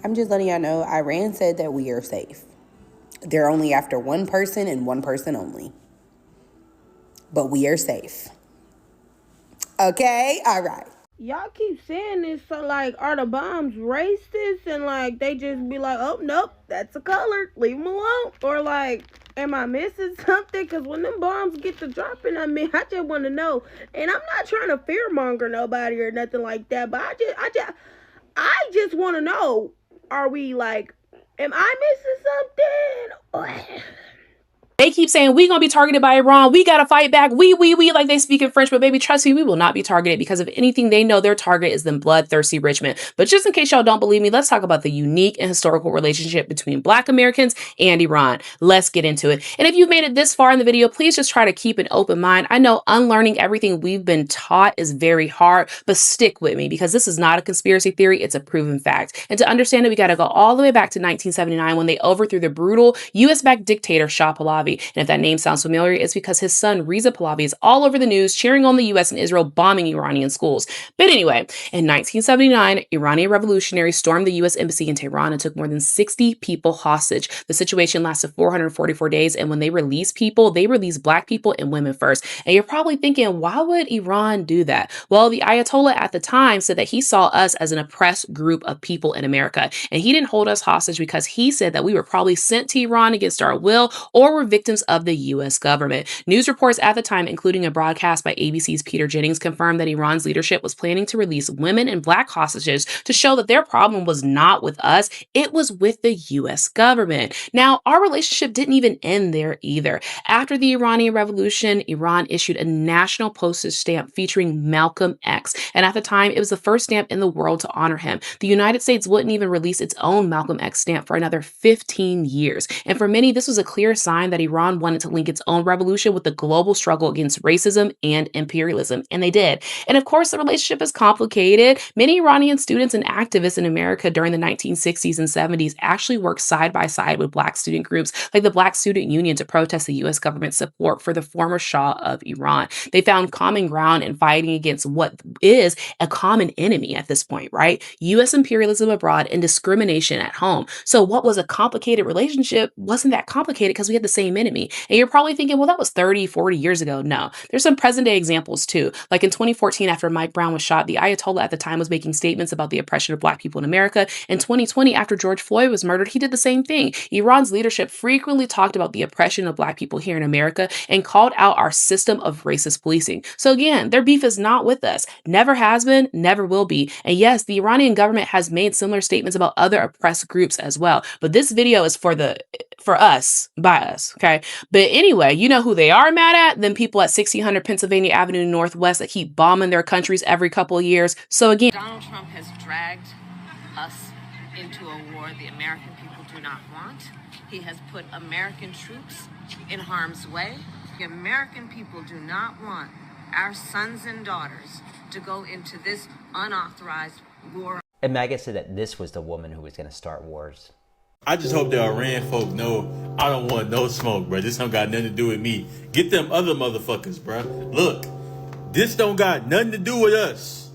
I'm just letting y'all know, Iran said that we are safe. They're only after one person and one person only. But we are safe. Okay? All right. Y'all keep saying this, so like, are the bombs racist? And like, they just be like, oh, nope, that's a color, leave them alone. Or like, am I missing something? Because when them bombs get to dropping, I mean, I just want to know. And I'm not trying to fearmonger nobody or nothing like that, but I just want to know, are we like, am I missing something? They keep saying we gonna be targeted by Iran. We gotta fight back. We, like they speak in French, but baby, trust me, we will not be targeted because if anything, they know their target is them bloodthirsty rich men. But just in case y'all don't believe me, let's talk about the unique and historical relationship between Black Americans and Iran. Let's get into it. And if you've made it this far in the video, please just try to keep an open mind. I know unlearning everything we've been taught is very hard, but stick with me because this is not a conspiracy theory. It's a proven fact. And to understand it, we gotta go all the way back to 1979 when they overthrew the brutal US-backed dictator Shah Pahlavi. And if that name sounds familiar, it's because his son Reza Pahlavi is all over the news cheering on the US and Israel bombing Iranian schools. But anyway, in 1979, Iranian revolutionaries stormed the US embassy in Tehran and took more than 60 people hostage. The situation lasted 444 days, and when they released people, they released Black people and women first. And you're probably thinking, why would Iran do that? Well, the Ayatollah at the time said that he saw us as an oppressed group of people in America, and he didn't hold us hostage because he said that we were probably sent to Iran against our will or were victims of the US government. News reports at the time, including a broadcast by ABC's Peter Jennings, confirmed that Iran's leadership was planning to release women and Black hostages to show that their problem was not with us, it was with the US government. Now, our relationship didn't even end there either. After the Iranian Revolution, Iran issued a national postage stamp featuring Malcolm X, and at the time, it was the first stamp in the world to honor him. The United States wouldn't even release its own Malcolm X stamp for another 15 years, and for many, this was a clear sign that Iran wanted to link its own revolution with the global struggle against racism and imperialism, and they did. And of course, the relationship is complicated. Many Iranian students and activists in America during the 1960s and 70s actually worked side by side with Black student groups like the Black Student Union to protest the US government's support for the former Shah of Iran. They found common ground in fighting against what is a common enemy at this point, right? US imperialism abroad and discrimination at home. So what was a complicated relationship wasn't that complicated because we had the same enemy. And you're probably thinking, well, that was 30, 40 years ago. No, there's some present day examples too. Like in 2014, after Mike Brown was shot, the Ayatollah at the time was making statements about the oppression of Black people in America. In 2020, after George Floyd was murdered, he did the same thing. Iran's leadership frequently talked about the oppression of Black people here in America and called out our system of racist policing. So again, their beef is not with us. Never has been, never will be. And yes, the Iranian government has made similar statements about other oppressed groups as well. But this video is for us, by us, okay? But anyway, you know who they are mad at? Them people at 1600 Pennsylvania Avenue Northwest that keep bombing their countries every couple of years. So again, Donald Trump has dragged us into a war the American people do not want. He has put American troops in harm's way. The American people do not want our sons and daughters to go into this unauthorized war. And Maggot said that this was the woman who was going to start wars. I just hope the Iran folk know I don't want no smoke, bro. This don't got nothing to do with me. Get them other motherfuckers, bro. Look, this don't got nothing to do with us.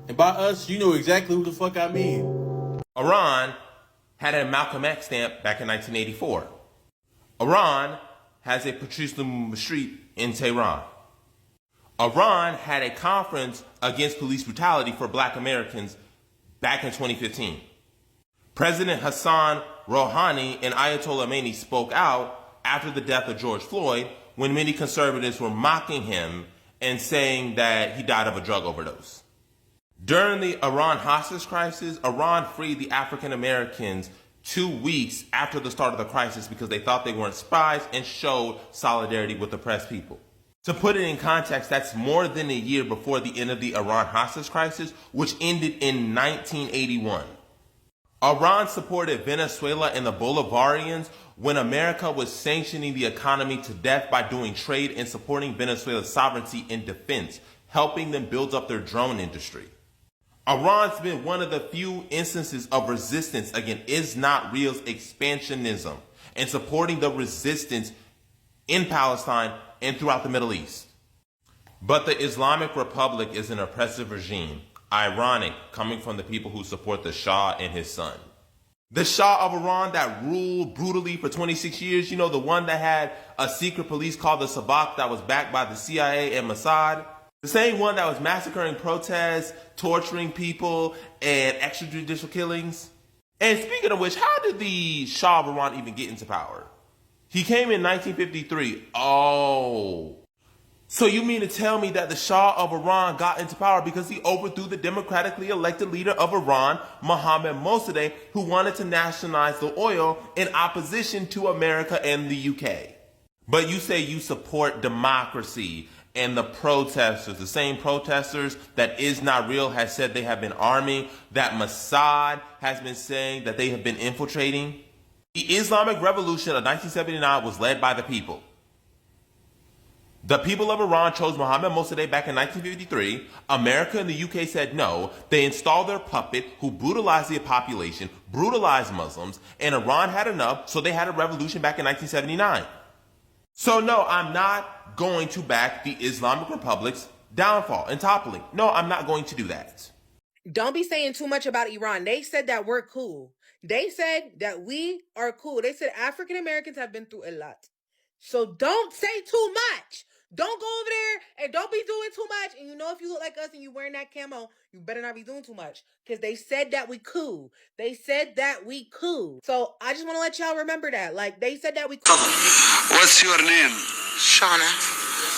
And by us, you know exactly who the fuck I mean. Iran had a Malcolm X stamp back in 1984. Iran has a Patrice Lumumba Street in Tehran. Iran had a conference against police brutality for Black Americans back in 2015. President Hassan Rouhani and Ayatollah Khomeini spoke out after the death of George Floyd when many conservatives were mocking him and saying that he died of a drug overdose. During the Iran hostage crisis, Iran freed the African Americans 2 weeks after the start of the crisis because they thought they weren't spies and showed solidarity with oppressed people. To put it in context, that's more than a year before the end of the Iran hostage crisis, which ended in 1981. Iran supported Venezuela and the Bolivarians when America was sanctioning the economy to death by doing trade and supporting Venezuela's sovereignty and defense, helping them build up their drone industry. Iran's been one of the few instances of resistance against is not real's expansionism and supporting the resistance in Palestine and throughout the Middle East. But the Islamic Republic is an oppressive regime, ironic coming from the people who support the Shah and his son. The Shah of Iran that ruled brutally for 26 years, you know, the one that had a secret police called the Sabak that was backed by the CIA and Mossad. The same one that was massacring protests, torturing people, and extrajudicial killings. And speaking of which, how did the Shah of Iran even get into power? He came in 1953. Oh. So you mean to tell me that the Shah of Iran got into power because he overthrew the democratically elected leader of Iran, Mohammad Mossadegh, who wanted to nationalize the oil in opposition to America and the UK? But you say you support democracy and the protesters, the same protesters that Is Not Real has said they have been arming, that Mossad has been saying that they have been infiltrating. The Islamic Revolution of 1979 was led by the people. The people of Iran chose Mohammad Mossadegh back in 1953. America and the UK said no. They installed their puppet who brutalized the population, brutalized Muslims, and Iran had enough, so they had a revolution back in 1979. So no, I'm not going to back the Islamic Republic's downfall and toppling. No, I'm not going to do that. Don't be saying too much about Iran. They said that we're cool. They said that we are cool. They said African Americans have been through a lot. So don't say too much. Don't go over there and don't be doing too much. And you know, if you look like us and you wearing that camo, you better not be doing too much. Because they said that we cool. They said that we cool. So I just want to let y'all remember that. Like, they said that we cool. What's your name? Shauna.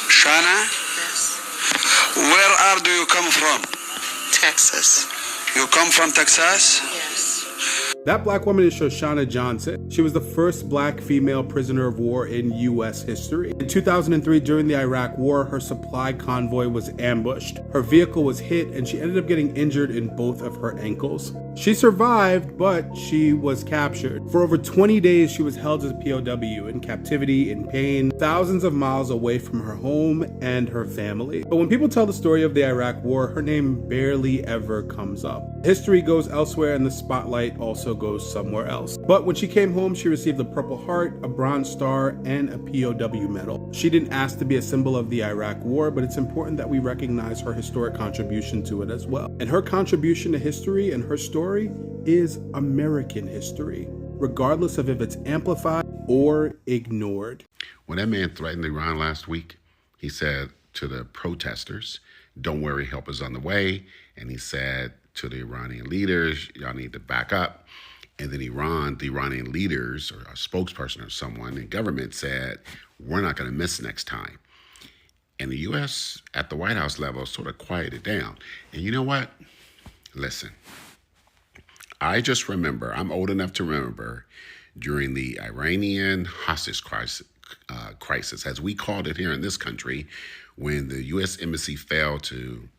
Shana? Yes. Where do you come from? Texas. You come from Texas? Yes. That black woman is Shoshana Johnson. She was the first black female prisoner of war in U.S. history. In 2003, during the Iraq War, her supply convoy was ambushed. Her vehicle was hit and she ended up getting injured in both of her ankles. She survived, but she was captured. For over 20 days, she was held as a POW in captivity, in pain, thousands of miles away from her home and her family. But when people tell the story of the Iraq War, her name barely ever comes up. History goes elsewhere and the spotlight also goes somewhere else. But when she came home, she received a Purple Heart, a Bronze Star, and a POW medal. She didn't ask to be a symbol of the Iraq War, but it's important that we recognize her historic contribution to it as well. And her contribution to history and her story is American history, regardless of if it's amplified or ignored. When that man threatened Iran last week, he said to the protesters, "Don't worry, help is on the way." And he said to the Iranian leaders, "Y'all need to back up." And then the Iranian leaders or a spokesperson or someone in government said, "We're not going to miss next time." And the U.S. at the White House level sort of quieted down. And you know what? Listen, I just remember, I'm old enough to remember, during the Iranian hostage crisis, as we called it here in this country, when the U.S. Embassy fell to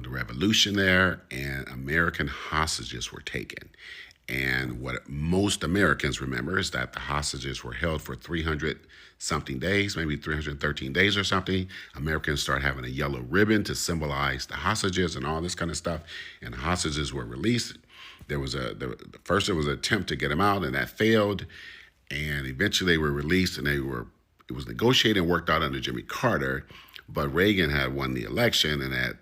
the revolution there and American hostages were taken. And what most Americans remember is that the hostages were held for 300 something days, maybe 313 days or something. Americans started having a yellow ribbon to symbolize the hostages and all this kind of stuff. And the hostages were released. First there was an attempt to get them out and that failed. And eventually they were released and it was negotiated and worked out under Jimmy Carter. But Reagan had won the election and had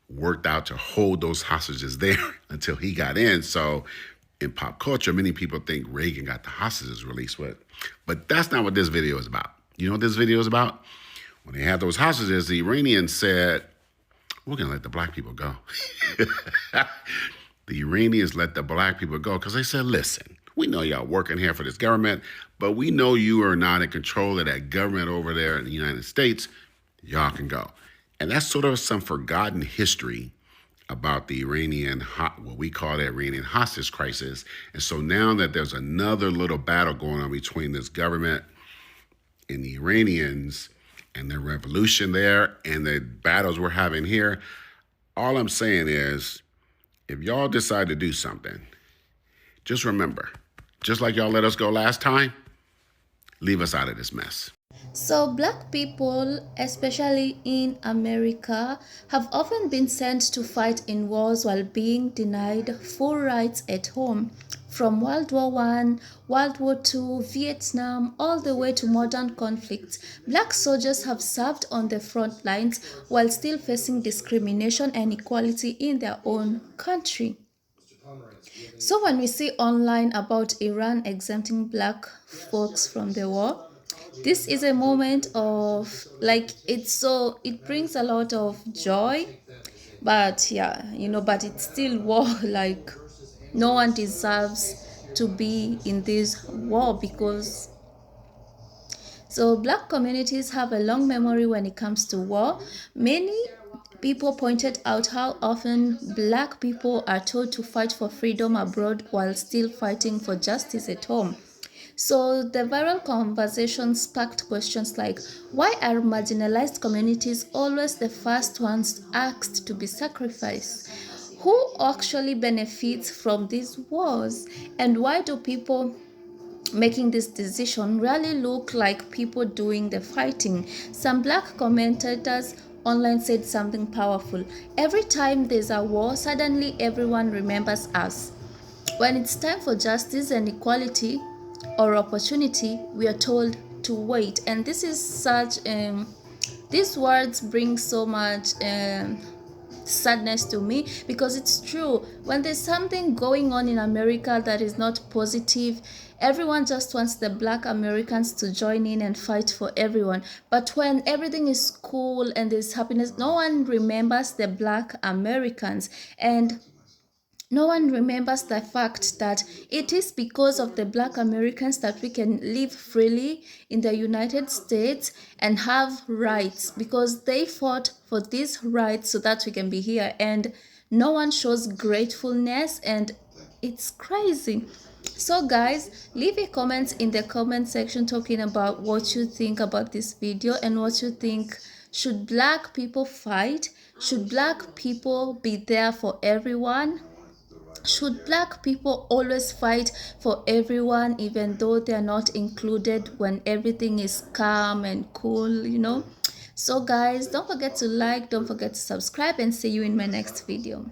worked out to hold those hostages there until he got in. So in pop culture, many people think Reagan got the hostages released, but that's not what this video is about. You know what this video is about? When they had those hostages, the Iranians said, "We're going to let the black people go." The Iranians let the black people go because they said, "Listen, we know y'all working here for this government, but we know you are not in control of that government over there in the United States. Y'all can go." And that's sort of some forgotten history about the what we call the Iranian hostage crisis. And so now that there's another little battle going on between this government and the Iranians and the revolution there and the battles we're having here, all I'm saying is, if y'all decide to do something, just remember, just like y'all let us go last time, leave us out of this mess. So black people, especially in America, have often been sent to fight in wars while being denied full rights at home. From World War I, World War II, Vietnam, all the way to modern conflicts, black soldiers have served on the front lines while still facing discrimination and inequality in their own country. So when we see online about Iran exempting black folks from the war, this is a moment of like it brings a lot of joy, but yeah, but it's still war. Like, no one deserves to be in this war because so black communities have a long memory when it comes to war. Many people pointed out how often black people are told to fight for freedom abroad while still fighting for justice at home. So the viral conversation sparked questions like, why are marginalized communities always the first ones asked to be sacrificed? Who actually benefits from these wars? And why do people making this decision really look like people doing the fighting? Some black commentators online said something powerful. Every time there's a war, suddenly everyone remembers us. When it's time for justice and equality or opportunity, we are told to wait. And this is such these words bring so much sadness to me, because it's true. When there's something going on in America that is not positive, everyone just wants the black Americans to join in and fight for everyone. But when everything is cool and there's happiness, no one remembers the black Americans. And no one remembers the fact that it is because of the black Americans that we can live freely in the United States and have rights, because they fought for these rights so that we can be here. And no one shows gratefulness, and it's crazy. So guys, leave a comment in the comment section talking about what you think about this video and what you think. Should black people fight? Should black people be there for everyone? Should black people always fight for everyone even though they are not included when everything is calm and cool? So guys, don't forget to like, don't forget to subscribe, and see you in my next video.